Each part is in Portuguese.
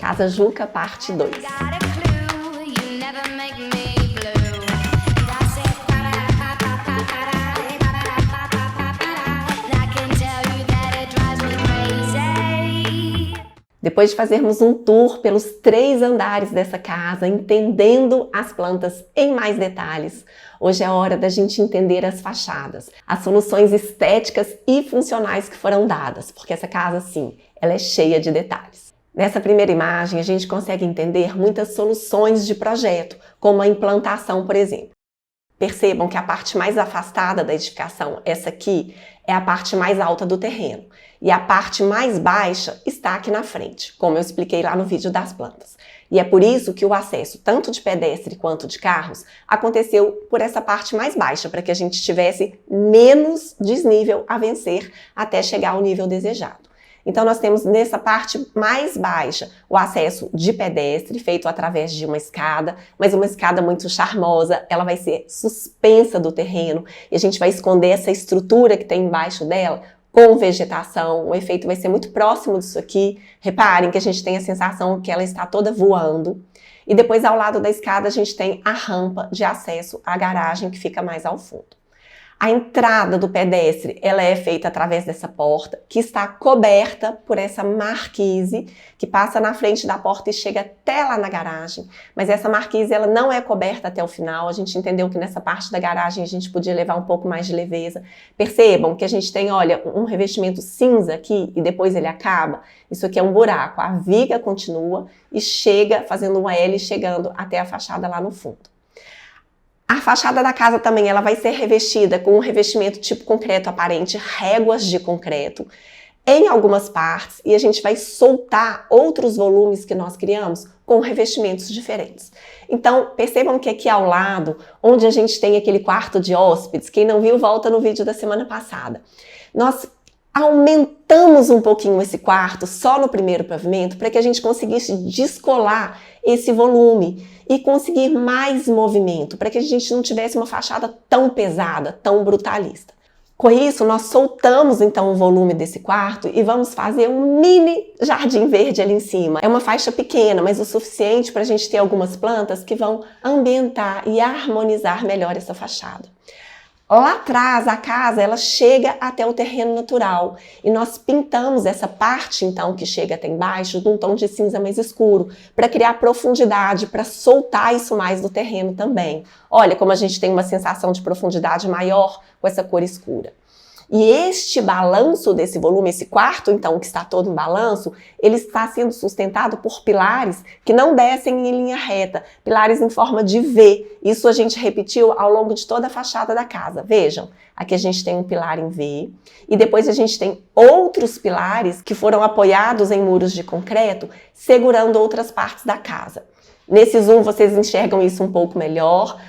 Casa Juca, parte 2. Depois de fazermos um tour pelos 3 andares dessa casa, entendendo as plantas em mais detalhes, hoje é hora da gente entender as fachadas, as soluções estéticas e funcionais que foram dadas, porque essa casa, sim, ela é cheia de detalhes. Nessa primeira imagem, a gente consegue entender muitas soluções de projeto, como a implantação, por exemplo. Percebam que a parte mais afastada da edificação, essa aqui, é a parte mais alta do terreno. E a parte mais baixa está aqui na frente, como eu expliquei lá no vídeo das plantas. E é por isso que o acesso, tanto de pedestre quanto de carros, aconteceu por essa parte mais baixa, para que a gente tivesse menos desnível a vencer até chegar ao nível desejado. Então, nós temos nessa parte mais baixa o acesso de pedestre, feito através de uma escada, mas uma escada muito charmosa, ela vai ser suspensa do terreno e a gente vai esconder essa estrutura que tem embaixo dela com vegetação. O efeito vai ser muito próximo disso aqui. Reparem que a gente tem a sensação que ela está toda voando. E depois, ao lado da escada, a gente tem a rampa de acesso à garagem, que fica mais ao fundo. A entrada do pedestre, ela é feita através dessa porta, que está coberta por essa marquise, que passa na frente da porta e chega até lá na garagem. Mas essa marquise, ela não é coberta até o final. A gente entendeu que nessa parte da garagem a gente podia levar um pouco mais de leveza. Percebam que a gente tem, olha, um revestimento cinza aqui e depois ele acaba. Isso aqui é um buraco. A viga continua e chega fazendo um L, chegando até a fachada lá no fundo. A fachada da casa também ela vai ser revestida com um revestimento tipo concreto aparente, réguas de concreto, em algumas partes, e a gente vai soltar outros volumes que nós criamos com revestimentos diferentes. Então, percebam que aqui ao lado, onde a gente tem aquele quarto de hóspedes, quem não viu, volta no vídeo da semana passada. Nós aumentamos um pouquinho esse quarto só no primeiro pavimento para que a gente conseguisse descolar esse volume e conseguir mais movimento, para que a gente não tivesse uma fachada tão pesada, tão brutalista. Com isso, nós soltamos então o volume desse quarto e vamos fazer um mini jardim verde ali em cima. É uma faixa pequena, mas o suficiente para a gente ter algumas plantas que vão ambientar e harmonizar melhor essa fachada. Lá atrás, a casa, ela chega até o terreno natural e nós pintamos essa parte, então, que chega até embaixo, num tom de cinza mais escuro, para criar profundidade, para soltar isso mais do terreno também. Olha como a gente tem uma sensação de profundidade maior com essa cor escura. E este balanço desse volume, esse quarto, então, que está todo em balanço, ele está sendo sustentado por pilares que não descem em linha reta, pilares em forma de V. Isso a gente repetiu ao longo de toda a fachada da casa. Vejam, aqui a gente tem um pilar em V, e depois a gente tem outros pilares que foram apoiados em muros de concreto, segurando outras partes da casa. Nesse zoom vocês enxergam isso um pouco melhor.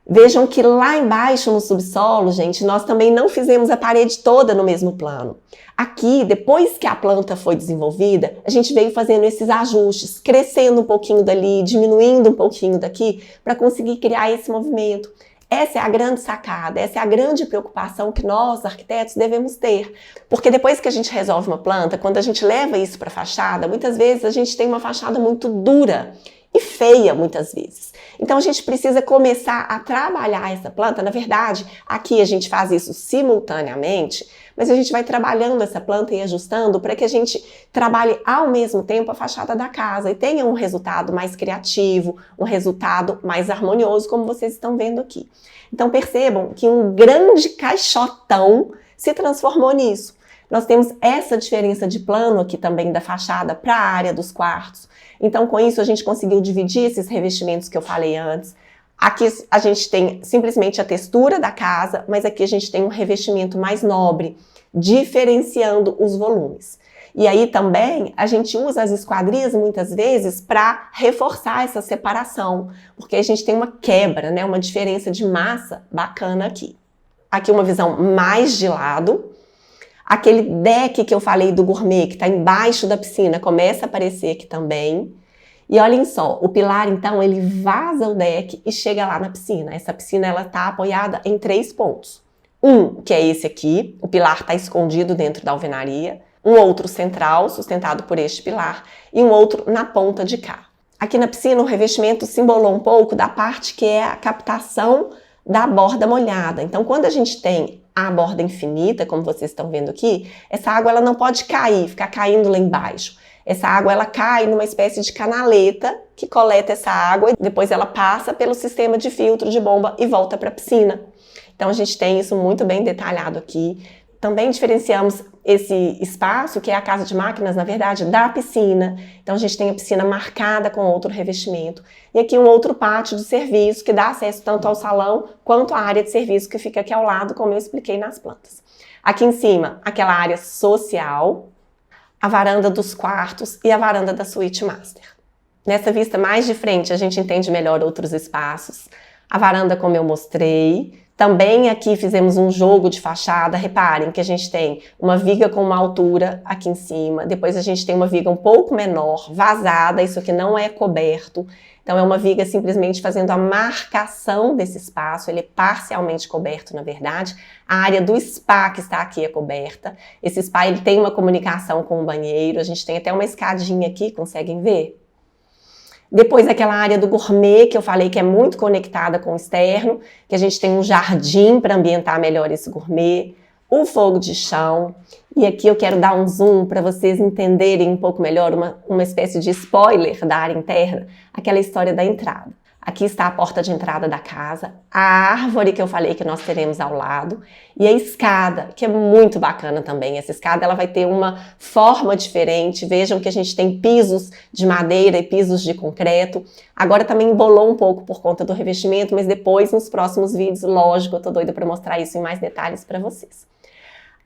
Vejam que lá embaixo no subsolo, gente, nós também não fizemos a parede toda no mesmo plano. Aqui, depois que a planta foi desenvolvida, a gente veio fazendo esses ajustes, crescendo um pouquinho dali, diminuindo um pouquinho daqui, para conseguir criar esse movimento. Essa é a grande sacada, essa é a grande preocupação que nós, arquitetos, devemos ter. Porque depois que a gente resolve uma planta, quando a gente leva isso para a fachada, muitas vezes a gente tem uma fachada muito dura e feia, muitas vezes. Então, a gente precisa começar a trabalhar essa planta. Na verdade, aqui a gente faz isso simultaneamente, mas a gente vai trabalhando essa planta e ajustando para que a gente trabalhe ao mesmo tempo a fachada da casa e tenha um resultado mais criativo, um resultado mais harmonioso, como vocês estão vendo aqui. Então, percebam que um grande caixotão se transformou nisso. Nós temos essa diferença de plano aqui também da fachada para a área dos quartos. Então, com isso, a gente conseguiu dividir esses revestimentos que eu falei antes. Aqui a gente tem simplesmente a textura da casa, mas aqui a gente tem um revestimento mais nobre, diferenciando os volumes. E aí também a gente usa as esquadrias muitas vezes para reforçar essa separação, porque a gente tem uma quebra, né? Uma diferença de massa bacana aqui. Aqui uma visão mais de lado. Aquele deck que eu falei do gourmet, que está embaixo da piscina, começa a aparecer aqui também. E olhem só, o pilar, então, ele vaza o deck e chega lá na piscina. Essa piscina, ela está apoiada em 3 pontos. Um, que é esse aqui, o pilar está escondido dentro da alvenaria. um outro central, sustentado por este pilar, e um outro na ponta de cá. Aqui na piscina, o revestimento simbolou um pouco da parte que é a captação da borda molhada. Então, quando a gente tem a borda infinita, como vocês estão vendo aqui, essa água ela não pode cair, ficar caindo lá embaixo. Essa água ela cai numa espécie de canaleta que coleta essa água e depois ela passa pelo sistema de filtro de bomba e volta para a piscina. Então a gente tem isso muito bem detalhado aqui. Também diferenciamos esse espaço, que é a casa de máquinas, na verdade, da piscina. Então a gente tem a piscina marcada com outro revestimento. E aqui um outro pátio de serviço que dá acesso tanto ao salão quanto à área de serviço que fica aqui ao lado, como eu expliquei nas plantas. Aqui em cima, aquela área social, a varanda dos quartos e a varanda da suíte master. Nessa vista mais de frente, a gente entende melhor outros espaços. A varanda, como eu mostrei. Também aqui fizemos um jogo de fachada. Reparem que a gente tem uma viga com uma altura aqui em cima. Depois a gente tem uma viga um pouco menor, vazada. Isso aqui não é coberto. Então é uma viga simplesmente fazendo a marcação desse espaço. Ele é parcialmente coberto, na verdade. A área do spa que está aqui é coberta. Esse spa ele tem uma comunicação com o banheiro. A gente tem até uma escadinha aqui, conseguem ver? Depois aquela área do gourmet, que eu falei que é muito conectada com o externo, que a gente tem um jardim para ambientar melhor esse gourmet, o fogo de chão. E aqui eu quero dar um zoom para vocês entenderem um pouco melhor uma espécie de spoiler da área interna, aquela história da entrada. Aqui está a porta de entrada da casa, a árvore que eu falei que nós teremos ao lado e a escada, que é muito bacana também. Essa escada ela vai ter uma forma diferente. Vejam que a gente tem pisos de madeira e pisos de concreto. Agora também embolou um pouco por conta do revestimento, mas depois nos próximos vídeos, lógico, eu tô doida para mostrar isso em mais detalhes para vocês.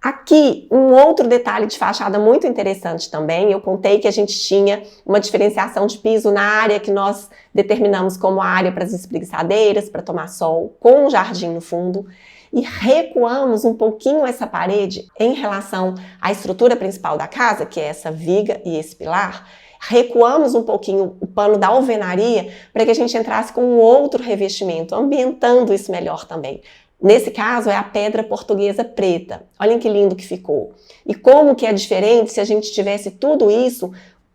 Aqui, um outro detalhe de fachada muito interessante também, eu contei que a gente tinha uma diferenciação de piso na área que nós determinamos como área para as espreguiçadeiras, para tomar sol, com um jardim no fundo, e recuamos um pouquinho essa parede em relação à estrutura principal da casa, que é essa viga e esse pilar. Recuamos um pouquinho o pano da alvenaria para que a gente entrasse com um outro revestimento, ambientando isso melhor também. Nesse caso é a pedra portuguesa preta. Olhem que lindo que ficou. E como que é diferente se a gente tivesse tudo isso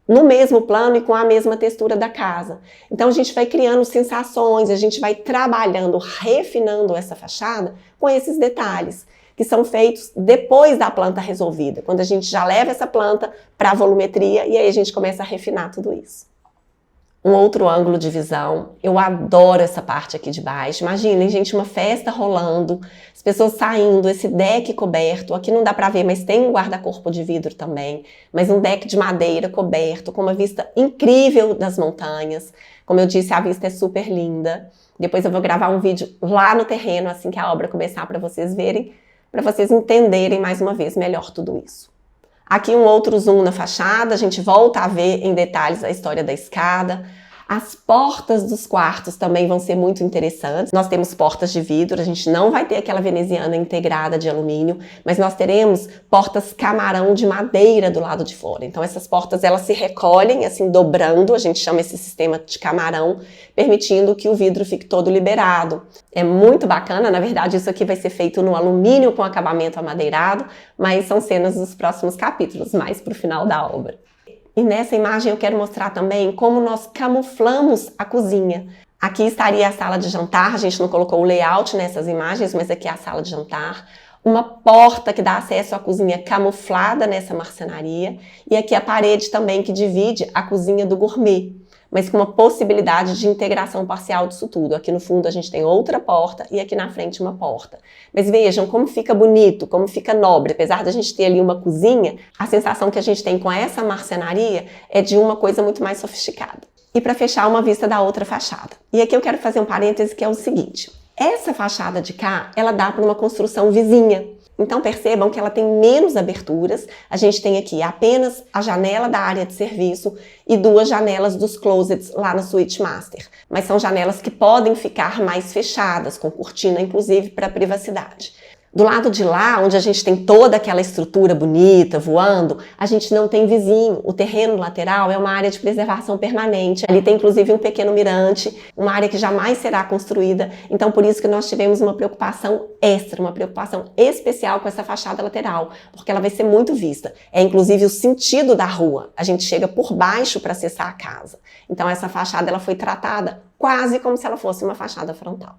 no mesmo plano e com a mesma textura da casa. Então a gente vai criando sensações, a gente vai trabalhando, refinando essa fachada com esses detalhes, que são feitos depois da planta resolvida, quando a gente já leva essa planta para a volumetria e aí a gente começa a refinar tudo isso. Um outro ângulo de visão, eu adoro essa parte aqui de baixo. Imaginem, gente, uma festa rolando, as pessoas saindo, esse deck coberto, aqui não dá pra ver, mas tem um guarda-corpo de vidro também, mas um deck de madeira coberto, com uma vista incrível das montanhas. Como eu disse, a vista é super linda. Depois eu vou gravar um vídeo lá no terreno, assim que a obra começar, para vocês verem, para vocês entenderem mais uma vez melhor tudo isso. Aqui um outro zoom na fachada, a gente volta a ver em detalhes a história da escada. As portas dos quartos também vão ser muito interessantes. Nós temos portas de vidro, a gente não vai ter aquela veneziana integrada de alumínio, mas nós teremos portas camarão de madeira do lado de fora. Então essas portas elas se recolhem assim dobrando, a gente chama esse sistema de camarão, permitindo que o vidro fique todo liberado. É muito bacana, na verdade isso aqui vai ser feito no alumínio com acabamento amadeirado, mas são cenas dos próximos capítulos, mais para o final da obra. E nessa imagem eu quero mostrar também como nós camuflamos a cozinha. Aqui estaria a sala de jantar, a gente não colocou o layout nessas imagens, mas aqui é a sala de jantar. Uma porta que dá acesso à cozinha camuflada nessa marcenaria. E aqui a parede também que divide a cozinha do gourmet, mas com uma possibilidade de integração parcial disso tudo. Aqui no fundo a gente tem outra porta e aqui na frente uma porta. Mas vejam como fica bonito, como fica nobre. Apesar de a gente ter ali uma cozinha, a sensação que a gente tem com essa marcenaria é de uma coisa muito mais sofisticada. E para fechar, uma vista da outra fachada. E aqui eu quero fazer um parêntese que é o seguinte. Essa fachada de cá, ela dá para uma construção vizinha. Então percebam que ela tem menos aberturas, a gente tem aqui apenas a janela da área de serviço e duas janelas dos closets lá na suíte master. Mas são janelas que podem ficar mais fechadas, com cortina inclusive para privacidade. Do lado de lá, onde a gente tem toda aquela estrutura bonita, voando, a gente não tem vizinho. O terreno lateral é uma área de preservação permanente. Ali tem inclusive um pequeno mirante, uma área que jamais será construída. Então, por isso que nós tivemos uma preocupação extra, uma preocupação especial com essa fachada lateral, porque ela vai ser muito vista. É inclusive o sentido da rua. A gente chega por baixo para acessar a casa. Então, essa fachada ela foi tratada quase como se ela fosse uma fachada frontal.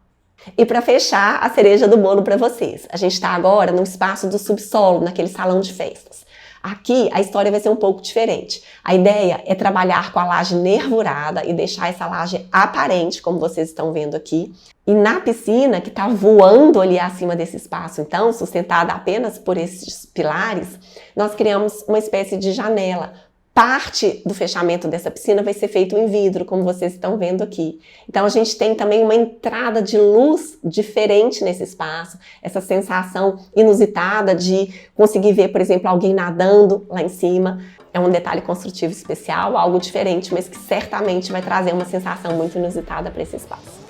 E para fechar, a cereja do bolo para vocês. A gente está agora no espaço do subsolo, naquele salão de festas. Aqui a história vai ser um pouco diferente. A ideia é trabalhar com a laje nervurada e deixar essa laje aparente, como vocês estão vendo aqui. E na piscina, que está voando ali acima desse espaço, então, sustentada apenas por esses pilares, nós criamos uma espécie de janela. Parte do fechamento dessa piscina vai ser feito em vidro, como vocês estão vendo aqui. Então a gente tem também uma entrada de luz diferente nesse espaço, essa sensação inusitada de conseguir ver, por exemplo, alguém nadando lá em cima. É um detalhe construtivo especial, algo diferente, mas que certamente vai trazer uma sensação muito inusitada para esse espaço.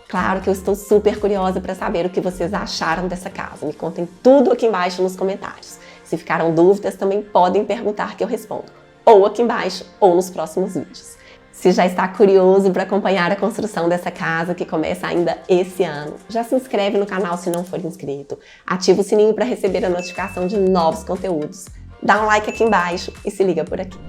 Claro que eu estou super curiosa para saber o que vocês acharam dessa casa. Me contem tudo aqui embaixo nos comentários. Se ficaram dúvidas, também podem perguntar que eu respondo. Ou aqui embaixo, ou nos próximos vídeos. Se já está curioso para acompanhar a construção dessa casa, que começa ainda esse ano, já se inscreve no canal se não for inscrito. Ativa o sininho para receber a notificação de novos conteúdos. Dá um like aqui embaixo e se liga por aqui.